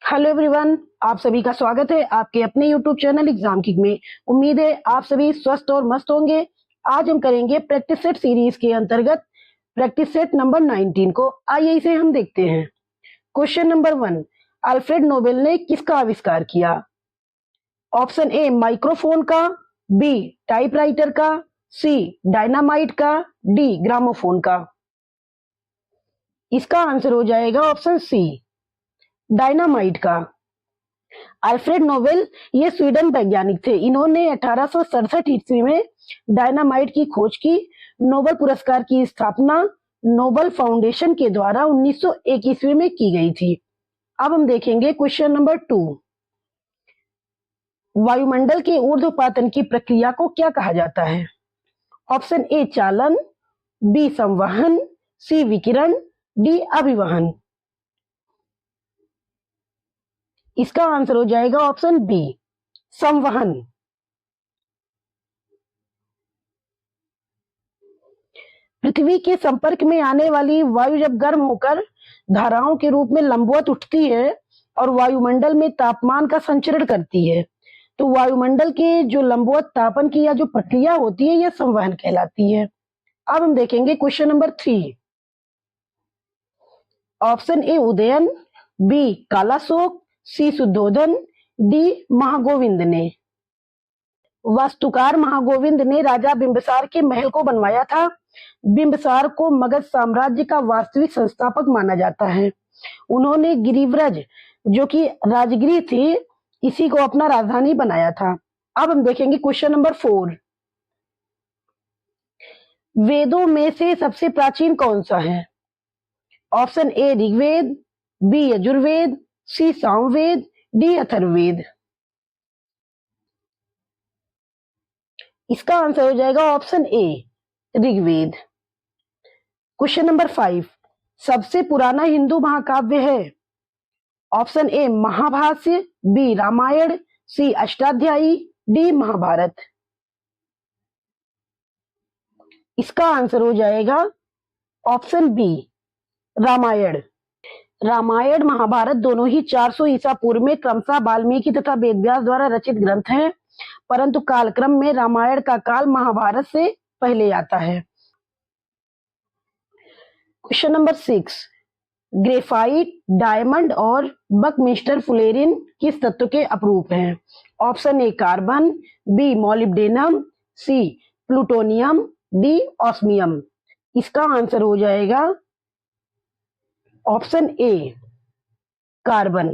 Hello everyone, आप सभी का स्वागत है आपके अपने यूट्यूब चैनल एग्जाम किक में। उम्मीद है आप सभी स्वस्थ और मस्त होंगे। आज हम करेंगे प्रैक्टिस सेट सीरीज के अंतर्गत प्रैक्टिस सेट नंबर 19 को। आइए इसे हम देखते हैं। क्वेश्चन नंबर 1, अल्फ्रेड नोबेल ने किसका आविष्कार किया? ऑप्शन ए माइक्रोफोन का, बी टाइपराइटर का, सी डायनामाइट का, डी ग्रामोफोन का। इसका आंसर हो जाएगा ऑप्शन सी डायनामाइट का। अल्फ्रेड नोबेल ये स्वीडन वैज्ञानिक थे। इन्होंने 1867 ईस्वी में डायनामाइट की खोज की। नोबेल पुरस्कार की स्थापना नोबेल फाउंडेशन के द्वारा 1901 ईस्वी में की गई थी। अब हम देखेंगे क्वेश्चन नंबर 2, वायुमंडल के ऊर्ध्वपातन की प्रक्रिया को क्या कहा जाता है? ऑप्शन ए चालन, बी संवहन, सी विकिरण, डी अभिवहन। इसका आंसर हो जाएगा ऑप्शन बी संवहन। पृथ्वी के संपर्क में आने वाली वायु जब गर्म होकर धाराओं के रूप में लंबवत उठती है और वायुमंडल में तापमान का संचरण करती है, तो वायुमंडल के जो लंबवत तापन की या जो प्रक्रिया होती है यह संवहन कहलाती है। अब हम देखेंगे question number 3, option a Udayan, b Kalashok, c Shuddhodhan, d Mahagovind ने। वास्तुकार महागोविंद ने राजा बिंबिसार के महल को बनवाया था। बिंबिसार को मगध साम्राज्य का वास्तविक संस्थापक माना जाता है। उन्होंने गिरिव्रज जो कि राजगृह थी इसी को अपना राजधानी बनाया था। अब हम देखेंगे क्वेश्चन नंबर 4, वेदों में से सबसे प्राचीन कौन सा है? Option A Rigveda, B Yajurveda, C Samaveda, D Atharvaveda. इसका आंसर हो जाएगा option A Rigveda. Question number 5, सबसे पुराना हिंदू महाकाव्य है? Option A Mahabhashya, B Ramayana, C Ashtadhyayi, D Mahabharata. इसका आंसर हो जाएगा ऑप्शन बी रामायण। रामायण महाभारत दोनों ही 400 ईसा पूर्व में क्रमशः वाल्मीकि तथा वेदव्यास द्वारा रचित ग्रंथ हैं, परंतु कालक्रम में रामायण का काल महाभारत से पहले आता है। क्वेश्चन नंबर 6, ग्रेफाइट, डायमंड और बकमिस्टर फुलेरिन किस तत्व के अपरूप हैं? Option A carbon, B molybdenum, C plutonium, D osmium. इसका आंसर हो जाएगा option A carbon.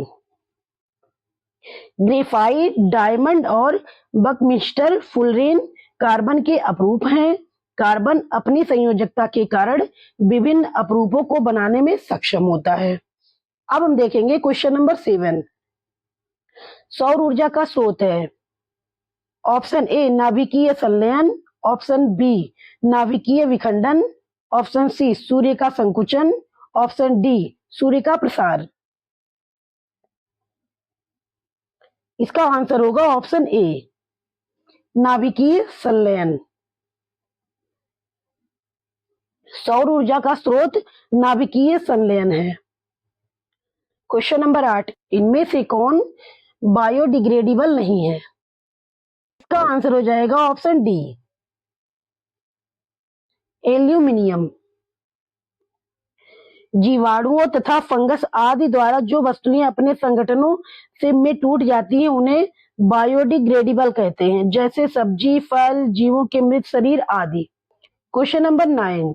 Graphite, diamond और बकमिस्टर फुलेरिन कार्बन के अपरूप हैं। कार्बन अपनी संयोजकता के कारण विभिन्न अपरूपों को बनाने में सक्षम होता है। अब हम देखेंगे क्वेश्चन नंबर 7, सौर ऊर्जा का स्रोत है? ऑप्शन ए नाभिकीय संलयन, ऑप्शन बी नाभिकीय विखंडन, ऑप्शन सी सूर्य का संकुचन, ऑप्शन डी सूर्य का प्रसार। इसका आंसर होगा ऑप्शन ए नाभिकीय संलयन। सौर ऊर्जा का स्रोत नाभिकीय संलयन है। क्वेश्चन नंबर 8, इनमें से कौन बायोडिग्रेडेबल नहीं है? इसका आंसर हो जाएगा ऑप्शन डी एल्यूमिनियम। जीवाणुओं तथा फंगस आदि द्वारा जो वस्तुएं अपने संगठनों से में टूट जाती हैं उन्हें बायोडिग्रेडेबल कहते हैं, जैसे सब्जी, फल, जीवों के मृत शरीर आदि। क्वेश्चन नंबर 9,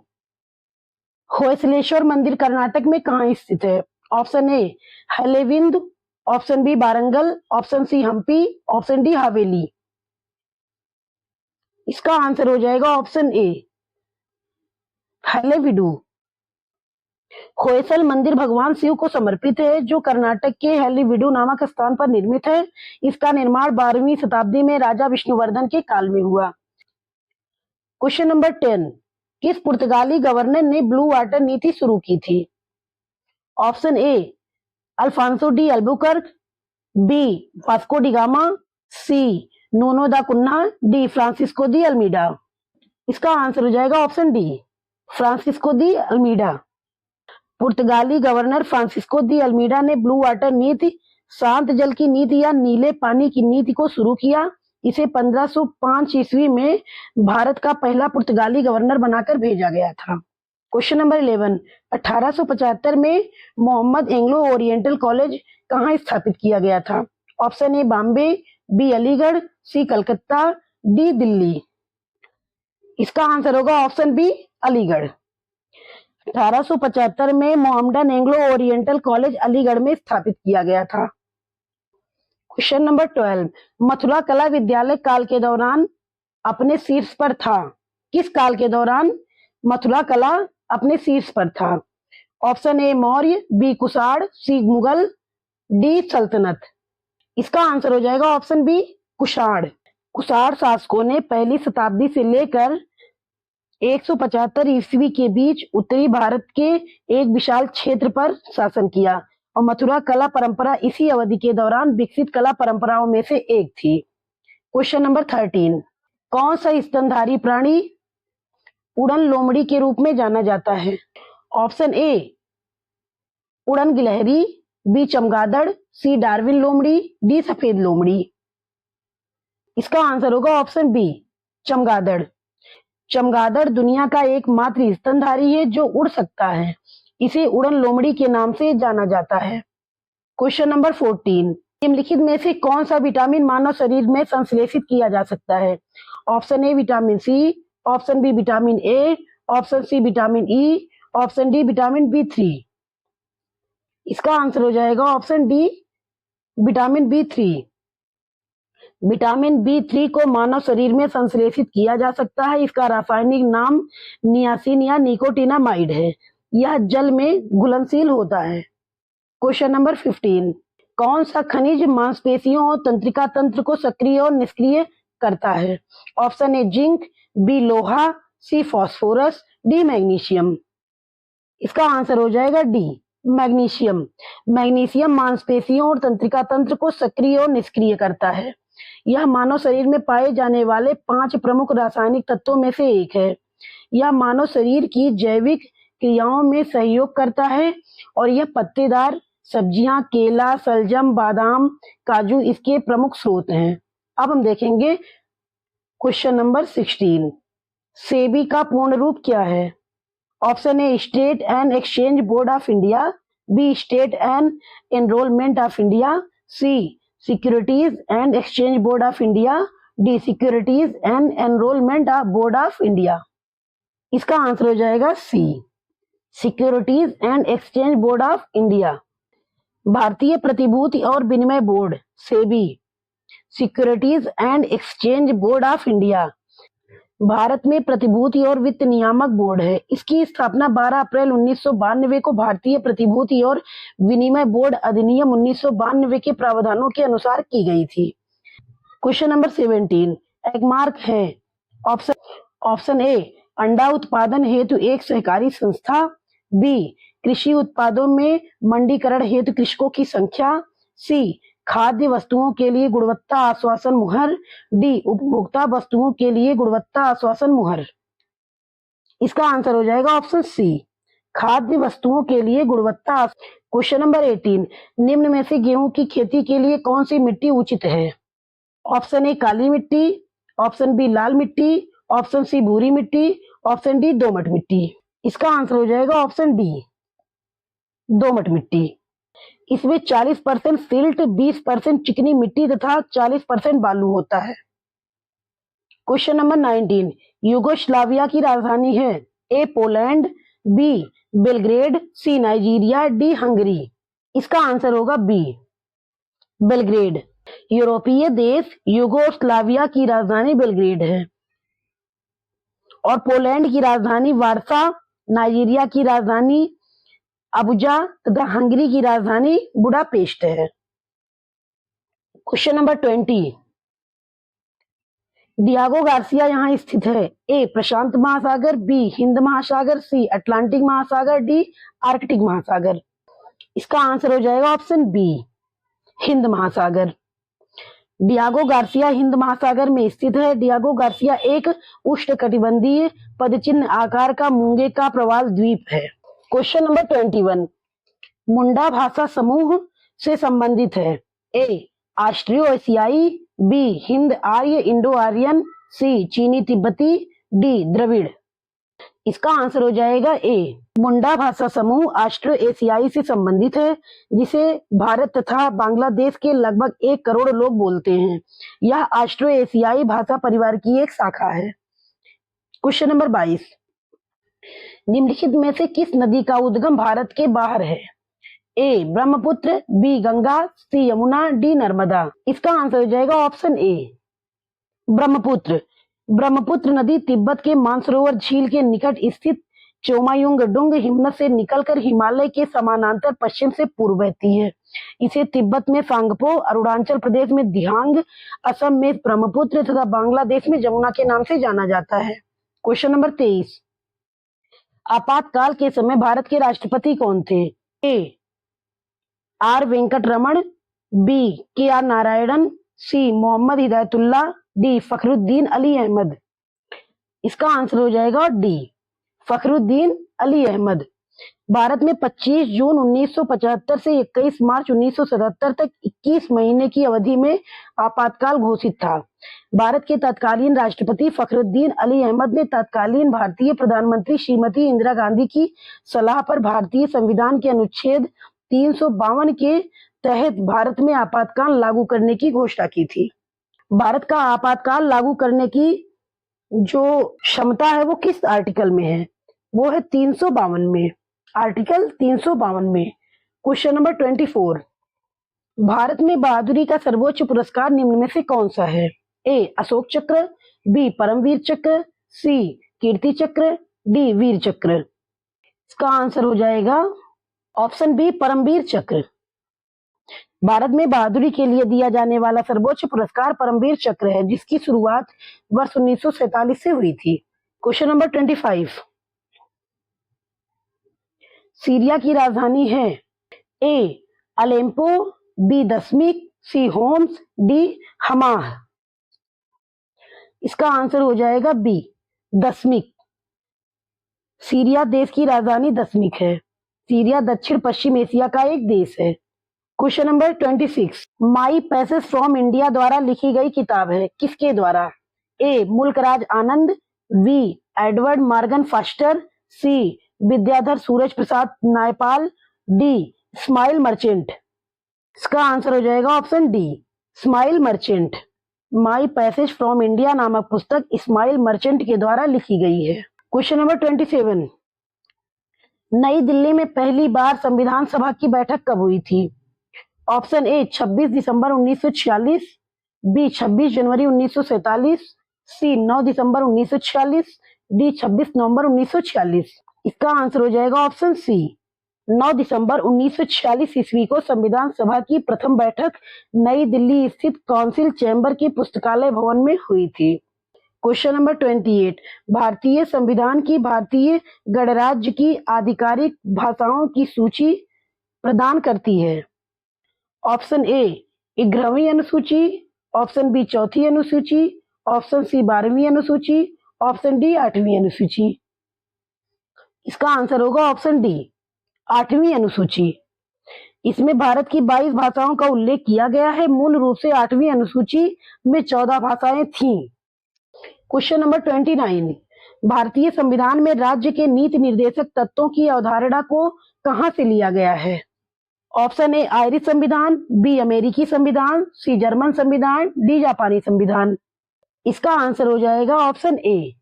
होयसलेश्वर मंदिर कर्नाटक में कहाँ स्थित है? Option a Halebid, option b Warangal, option c Hampi, option d Haveli. इसका आंसर हो जाएगा ऑप्शन ए हलेबीडु। होयसल मंदिर भगवान शिव को समर्पित है जो कर्नाटक के हलेबीडु नामक स्थान पर निर्मित है। इसका निर्माण 12वीं शताब्दी में राजा विष्णुवर्धन के काल में हुआ। क्वेश्चन नंबर 10, किस पुर्तगाली गवर्नर ने ब्लू वाटर नीति शुरू की थी? Option a Alfonso de Albuquerque, b Vasco da Gama, c Nuno da Cunha, d Francisco de Almeida. इसका आंसर हो जाएगा option d Francisco de Almeida. पुर्तगाली गवर्नर फ्रांसिस्को दी अल्मीडा ने ब्लू वाटर नीति शांत जल की नीति या नीले पानी की नीति को शुरू किया? इसे 1505 ईस्वी में भारत का पहला पुर्तगाली गवर्नर बनाकर भेजा गया था। क्वेश्चन नंबर 11, 1875 में मोहम्मद एंग्लो ओरिएंटल कॉलेज कहाँ स्थापित किया गया था? Option A Bombay, B Aligarh, C Calcutta, D Delhi. इसका आंसर होगा ऑप्शन बी अलीगढ़। 1875 में Mohammedan Anglo Oriental college Aligarh में स्थापित किया गया था। क्वेश्चन नंबर 12, मथुरा कला विद्यालय काल के दौरान अपने शीर्ष पर था? किस काल के दौरान मथुरा कला अपने शीर्ष पर था? Option A Maurya, B Kushan, C Mughal, D सल्तनत। इसका आंसर हो जाएगा ऑप्शन बी कुषाण। कुषाण शासकों ने पहली शताब्दी से लेकर 175 ईस्वी के बीच उत्तरी भारत के एक विशाल क्षेत्र पर शासन किया और मथुरा कला परंपरा इसी अवधि के दौरान विकसित कला परंपराओं में से एक थी। क्वेश्चन नंबर 13, कौन सा स्तनधारी प्राणी उड़न लोमड़ी के रूप में जाना जाता है? ऑप्शन ए उड़न गिलहरी, बी चमगादड़, सी डार्विन लोमड़ी, डी सफेद लोमड़ी। इसका आंसर होगा ऑप्शन बी चमगादड़। चमगादड़ दुनिया का एकमात्र स्तनधारी है जो उड़ सकता है। इसे उड़न लोमड़ी के नाम से जाना जाता है। क्वेश्चन नंबर 14, निम्नलिखित में से कौन सा विटामिन मानव शरीर में संश्लेषित किया जा सकता है? Option A vitamin C, option B vitamin A, option C vitamin E, option D vitamin B3। इसका आंसर हो जाएगा option D vitamin B3। Vitamin B3 को मानव शरीर में संश्लेषित किया जा सकता है। इसका रासायनिक नाम नियासिन या निकोटिनामाइड है। यह जल में घुलनशील होता है। क्वेश्चन नंबर 15, कौन सा खनिज मांसपेशियों और तंत्रिका तंत्र को सक्रिय और निष्क्रिय करता है? ऑप्शन ए जिंक, बी लोहा, सी फास्फोरस, डी मैग्नीशियम। इसका आंसर हो जाएगा डी मैग्नीशियम। मैग्नीशियम मांसपेशियों और तंत्रिका तंत्र को सक्रिय और निष्क्रिय करता है। यह मानव शरीर में पाए जाने वाले 5 प्रमुख रासायनिक तत्वों में से एक है। यह मानव शरीर की जैविक क्रियाओं में सहयोग करता है और यह पत्तेदार सब्जियां, केला, शलजम, बादाम, काजू इसके प्रमुख स्रोत हैं। अब हम देखेंगे क्वेश्चन नंबर 16, सेबी का पूर्ण रूप क्या है? Option a state and exchange board of India, b state and enrolment of India, c securities and exchange board of India, d securities and enrolment board of India. इसका आंसर हो जाएगा c securities and exchange board of India. भारतीय प्रतिभूति और विनिमय बोर्ड SEBI, securities and exchange board of India भारत में प्रतिभूति और वित्त नियामक बोर्ड है। इसकी स्थापना 12 अप्रैल 1992 को भारतीय प्रतिभूति और विनिमय बोर्ड अधिनियम 1992 के प्रावधानों के अनुसार की गई थी। क्वेश्चन नंबर 17, एगमार्क है? ऑप्शन ए अंडा उत्पादन हेतु एक सहकारी संस्था, बी कृषि उत्पादों में मंडीकरण हेतु कृषकों की संख्या, सी खाद्य वस्तुओं के लिए गुणवत्ता आश्वासन मुहर, डी उपभोक्ता वस्तुओं के लिए गुणवत्ता आश्वासन मुहर। इसका आंसर हो जाएगा ऑप्शन सी खाद्य वस्तुओं के लिए गुणवत्ता। क्वेश्चन नंबर 18, निम्न में से गेहूं की खेती के लिए कौन सी मिट्टी उचित है? ऑप्शन ए काली मिट्टी, ऑप्शन बी लाल मिट्टी, ऑप्शन सी भूरी मिट्टी, ऑप्शन डी दोमट मिट्टी। इसका आंसर हो जाएगा ऑप्शन डी दोमट मिट्टी। इसमें 40% सिल्ट, 20% चिकनी मिट्टी तथा 40% बालू होता है। क्वेश्चन नंबर 19, यूगोस्लाविया की राजधानी है? ए पोलैंड, बी बेलग्रेड, सी नाइजीरिया, डी हंगरी। इसका आंसर होगा बी बेलग्रेड। यूरोपीय देश यूगोस्लाविया की राजधानी बेलग्रेड है और पोलैंड की राजधानी वार्सा, नाइजीरिया की राजधानी अबुजा तथा हंगरी की राजधानी बुडापेस्ट है। क्वेश्चन नंबर 20, डियागो गार्सिया यहाँ स्थित है? ए प्रशांत महासागर, बी हिंद महासागर, सी अटलांटिक महासागर, डी आर्कटिक महासागर। इसका आंसर हो जाएगा ऑप्शन बी हिंद महासागर। डियागो गार्सिया हिंद महासागर में स्थित है। डियागो गार्सिया एक उष्णकटिबंधीय पदचिन्ह आकार का मूंगे का प्रवाल द्वीप है। क्वेश्चन नंबर 21, मुंडा भाषा समूह से संबंधित है? ए ऑस्ट्रियो एशियाई, बी हिंद आर्य इंडो आर्यन, सी चीनी तिब्बती, डी द्रविड़। इसका आंसर हो जाएगा ए मुंडा भाषा समूह ऑस्ट्रो एशियाई से संबंधित है, जिसे भारत तथा बांग्लादेश के लगभग 1 करोड़ लोग बोलते हैं। यह ऑस्ट्रो एशियाई भाषा परिवार की एक शाखा है। क्वेश्चन नंबर 22, निम्नलिखित में से किस नदी का उद्गम भारत के बाहर है? ए ब्रह्मपुत्र, बी गंगा, सी यमुना, डी नर्मदा। इसका आंसर हो जाएगा ऑप्शन ए ब्रह्मपुत्र। ब्रह्मपुत्र नदी तिब्बत के मानसरोवर झील के निकट स्थित चोमायुंगडुंग हिमनद से निकलकर हिमालय के समानांतर पश्चिम से पूर्व बहती है। इसे तिब्बत में सांगपो, अरुणाचल प्रदेश में दिहांग, असम में ब्रह्मपुत्र तथा बांग्लादेश में जमुना के नाम से जाना जाता है। क्वेश्चन नंबर 23, आपातकाल के समय भारत के राष्ट्रपति कौन थे? A R Venkat Raman, b K R Narayanan, c Mohammad Hidayatullah, d Fakhruddin Ali Ahmed. इसका आंसर हो जाएगा डी फखरुद्दीन अली अहमद। भारत में 25 जून 1975 से 21 मार्च 1977 तक 21 महीने की अवधि में आपातकाल घोषित था। भारत के तत्कालीन राष्ट्रपति फखरुद्दीन अली अहमद ने तत्कालीन भारतीय प्रधानमंत्री श्रीमती इंदिरा गांधी की सलाह पर भारतीय संविधान के अनुच्छेद 352 के तहत भारत में आपातकाल लागू करने की घोषणा की थी। भारत का आपातकाल लागू करने की जो क्षमता है वो किस आर्टिकल में है? वो है 352 में, आर्टिकल 352 में। क्वेश्चन नंबर 24, भारत में बहादुरी का सर्वोच्च पुरस्कार निम्न में से कौन सा है? ए अशोक चक्र, बी परमवीर चक्र, सी कीर्ति चक्र, डी वीर चक्र। इसका आंसर हो जाएगा ऑप्शन बी परमवीर चक्र। भारत में बहादुरी के लिए दिया जाने वाला सर्वोच्च पुरस्कार परमवीर चक्र है, जिसकी शुरुआत वर्ष 1947 से हुई थी। क्वेश्चन नंबर 25, सीरिया की राजधानी है? ए अलेप्पो, बी दमिश्क, सी होम्स, डी हमाह। इसका आंसर हो जाएगा बी दमिश्क। सीरिया देश की राजधानी दमिश्क है। सीरिया दक्षिण पश्चिम एशिया का एक देश है। Question number 26, my passage from India द्वारा लिखी गई किताब है, किसके द्वारा? ए मुल्कराज आनंद, बी एडवर्ड मॉर्गन फास्टर, सी Vidyadhar Suraj Prasad Naipal, D smile merchant. इसका आंसर हो जाएगा option D smile merchant. My passage from India नामक पुस्तक स्माइल मर्चेंट के द्वारा लिखी गई है। क्वेश्चन नंबर 27, नई दिल्ली में पहली बार संविधान सभा की बैठक कब हुई थी? ऑप्शन ए 26 दिसंबर 1946, बी 26 जनवरी 1947, सी 9 दिसंबर 1946, डी 26 नवंबर 1946। इसका आंसर हो जाएगा ऑप्शन सी 9 दिसंबर 1946 ईस्वी को संविधान सभा की प्रथम बैठक नई दिल्ली स्थित काउंसिल चैम्बर के पुस्तकालय भवन में हुई थी। क्वेश्चन नंबर 28, भारतीय संविधान की भारतीय गणराज्य की आधिकारिक भाषाओं की सूची प्रदान करती है। ऑप्शन ए 11वीं अनुसूची, ऑप्शन बी 4थी अनुसूची, ऑप्शन सी 12वीं अनुसूची, ऑप्शन डी 8वीं अनुसूची। इसका आंसर होगा ऑप्शन डी 8वीं अनुसूची। इसमें भारत की 22 भाषाओं का उल्लेख किया गया है। मूल रूप से 8वीं अनुसूची में 14 भाषाएं थीं। क्वेश्चन नंबर 29, भारतीय संविधान में राज्य के नीति निर्देशक तत्वों की अवधारणा को कहां से लिया गया है? ऑप्शन ए आयरिश संविधान, बी अमेरिकी संविधान, सी जर्मन संविधान, डी जापानी संविधान। इसका आंसर हो जाएगा ऑप्शन ए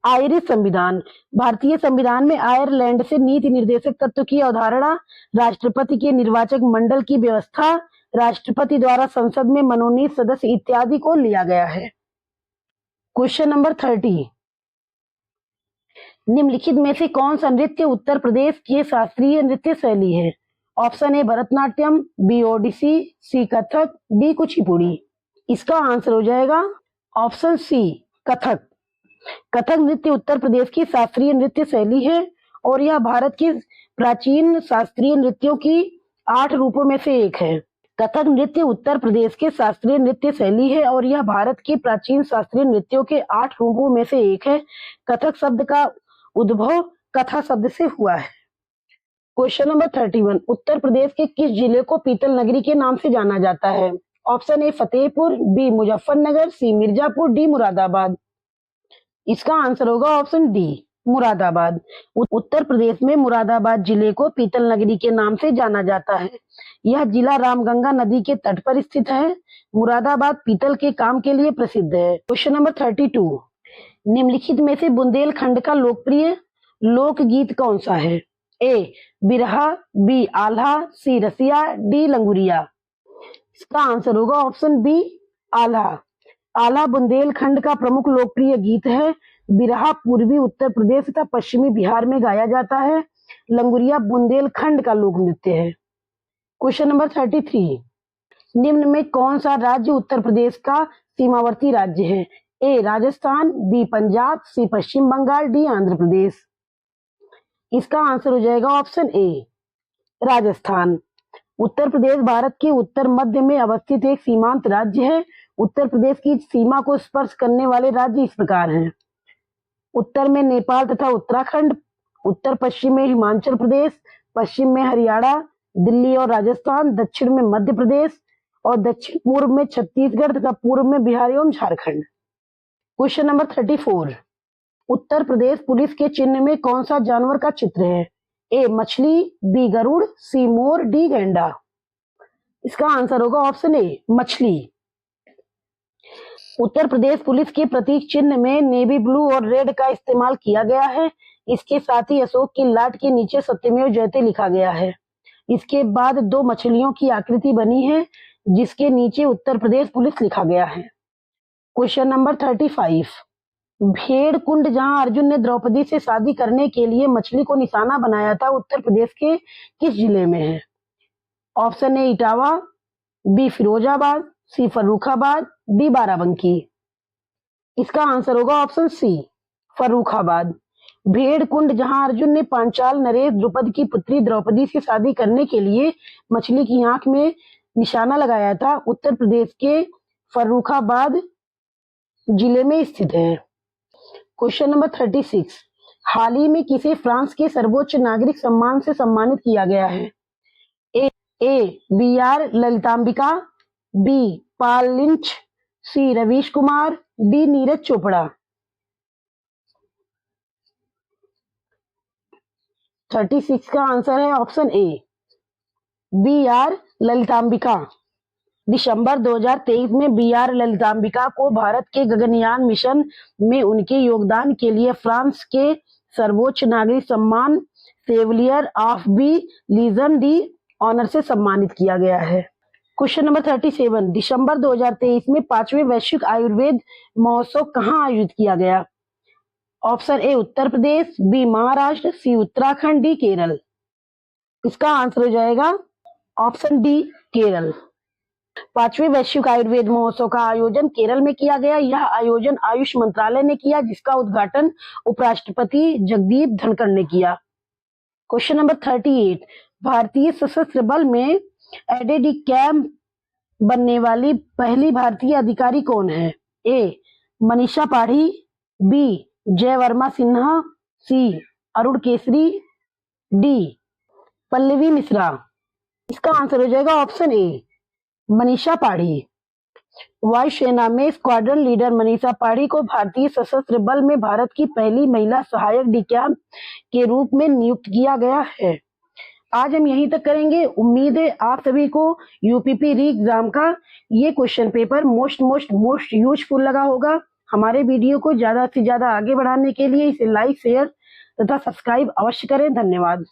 आयरिश संविधान। भारतीय संविधान में आयरलैंड से नीति निर्देशक तत्व की अवधारणा, राष्ट्रपति के निर्वाचक मंडल की व्यवस्था, राष्ट्रपति द्वारा संसद में मनोनीत सदस्य इत्यादि को लिया गया है। क्वेश्चन नंबर 30, निम्नलिखित में से कौन सा नृत्य उत्तर प्रदेश की शास्त्रीय नृत्य शैली है? Option A Bharatanatyam, B Odissi, C Kathak, D Kuchipudi. इसका आंसर हो जाएगा ऑप्शन सी कथक। कथक नृत्य उत्तर प्रदेश की शास्त्रीय नृत्य शैली है और यह भारत के प्राचीन शास्त्रीय नृत्यों की 8 रूपों में से एक है। कथक नृत्य उत्तर प्रदेश के शास्त्रीय नृत्य शैली है और यह भारत के प्राचीन शास्त्रीय नृत्यों के 8 रूपों में से एक है। कथक शब्द का उद्भव कथा शब्द से हुआ है। क्वेश्चन नंबर 31, उत्तर प्रदेश के किस जिले को पीतल नगरी के नाम से जाना जाता है? Option A Fatehpur, B Muzaffarnagar, C Mirzapur, D Moradabad. इसका आंसर होगा ऑप्शन डी, मुरादाबाद। उत्तर प्रदेश में मुरादाबाद जिले को पीतल नगरी के नाम से जाना जाता है। यह जिला रामगंगा नदी के तट पर स्थित है। मुरादाबाद पीतल के काम के लिए प्रसिद्ध है। क्वेश्चन नंबर 32, निम्नलिखित में से बुंदेलखंड का लोकप्रिय लोकगीत कौन सा है? ए बिरहा, बी आल्हा, सी रसिया, डी लंगुरिया। इसका आंसर होगा ऑप्शन बी, आल्हा। आल्हा बुंदेलखंड का प्रमुख लोकप्रिय गीत है। बिरहा पूर्वी उत्तर प्रदेश तथा पश्चिमी बिहार में गाया जाता है। लंगुरिया बुंदेलखंड का लोक नृत्य है। क्वेश्चन नंबर 33, निम्न में कौन सा राज्य उत्तर प्रदेश का सीमावर्ती राज्य है? ए राजस्थान, बी पंजाब, सी पश्चिम बंगाल, डी आंध्र प्रदेश। इसका आंसर हो जाएगा ऑप्शन ए, राजस्थान। उत्तर प्रदेश भारत के उत्तर मध्य में अवस्थित एक सीमांत राज्य है। उत्तर प्रदेश की सीमा को स्पर्श करने वाले राज्य इस प्रकार हैं: उत्तर में नेपाल तथा उत्तराखंड, उत्तर पश्चिम में हिमाचल प्रदेश, पश्चिम में हरियाणा, दिल्ली और राजस्थान, दक्षिण में मध्य प्रदेश और दक्षिण पूर्व में छत्तीसगढ़ तथा पूर्व में बिहार एवं Jharkhand. Question number 34, Uttar Pradesh police के चिन्ह में कौन सा जानवर का चित्र है? ए मछली, बी गरुड़, सी मोर, डी गैंडा। इसका आंसर होगा ऑप्शन ए, मछली। उत्तर प्रदेश पुलिस के प्रतीक चिन्ह में नेवी ब्लू और रेड का इस्तेमाल किया गया है। इसके साथ ही अशोक की लाट के नीचे सत्यमेव जयते लिखा गया है। इसके बाद दो मछलियों की आकृति बनी है जिसके नीचे उत्तर प्रदेश पुलिस लिखा गया है। क्वेश्चन नंबर 35, भेड़ कुंड जहां अर्जुन ने द्रौपदी से शादी करने के लिए मछली को निशाना बनाया था, उत्तर प्रदेश के किस जिले में है? Option A Etawah, B Firozabad, C Farrukhabad, D Barabanki. इसका आंसर होगा ऑप्शन सी, फर्रुखाबाद। भेड़ कुंड जहां अर्जुन ने पांचाल नरेश द्रुपद की पुत्री द्रौपदी से शादी करने के लिए मछली की आंख में निशाना लगाया था, उत्तर प्रदेश के फर्रुखाबाद जिले में स्थित है। क्वेश्चन नंबर 36, हाल ही में किसे फ्रांस के सर्वोच्च नागरिक सम्मान से सम्मानित किया गया है? A B R Lalithambika, b Paul Lynch, c Ravish Kumar, d Neeraj Chopra. 36 का आंसर है option a, B R Lalithambika. दिसंबर 2023 में बी आर ललितांबिका को भारत के गगनयान मिशन में उनके योगदान के लिए फ्रांस के सर्वोच्च नागरिक सम्मान सेवलियर ऑफ बी लीजन डी ऑनर से सम्मानित किया गया है। क्वेश्चन नंबर 37, दिसंबर 2023 में 5वें वैश्विक आयुर्वेद महोत्सव कहाँ आयोजित किया गया? Option A Uttar Pradesh, B Maharashtra, C Uttarakhand, D Kerala. इसका आंसर हो जाएगा ऑप्शन डी, केरल। 5वें वैश्विक आयुर्वेद महोत्सव का आयोजन केरल में किया गया। यह आयोजन आयुष मंत्रालय ने किया जिसका उद्घाटन उपराष्ट्रपति जगदीप धनखड़ ने किया। क्वेश्चन नंबर 38, भारतीय सशस्त्र बल में एडीडी कैंप बनने वाली पहली भारतीय अधिकारी कौन है? ए मनीषा पाढ़ी, बी जय वर्मा सिन्हा, सी अरुण केसरी, डी पल्लवी मिश्रा। इसका आंसर हो जाएगा ऑप्शन ए, मनीषा पाढ़ी। वायुसेना में स्क्वाड्रन लीडर मनीषा पाढ़ी को भारतीय सशस्त्र बल में भारत की पहली महिला सहायक डीकैम के रूप में नियुक्त किया गया है। आज हम यहीं तक करेंगे। उम्मीद है आप सभी को यूपीपी री एग्जाम का ये क्वेश्चन पेपर मोस्ट यूजफुल लगा होगा। हमारे वीडियो को ज्यादा से ज्यादा आगे बढ़ाने के लिए इसे लाइक, शेयर तथा सब्सक्राइब अवश्य करें। धन्यवाद।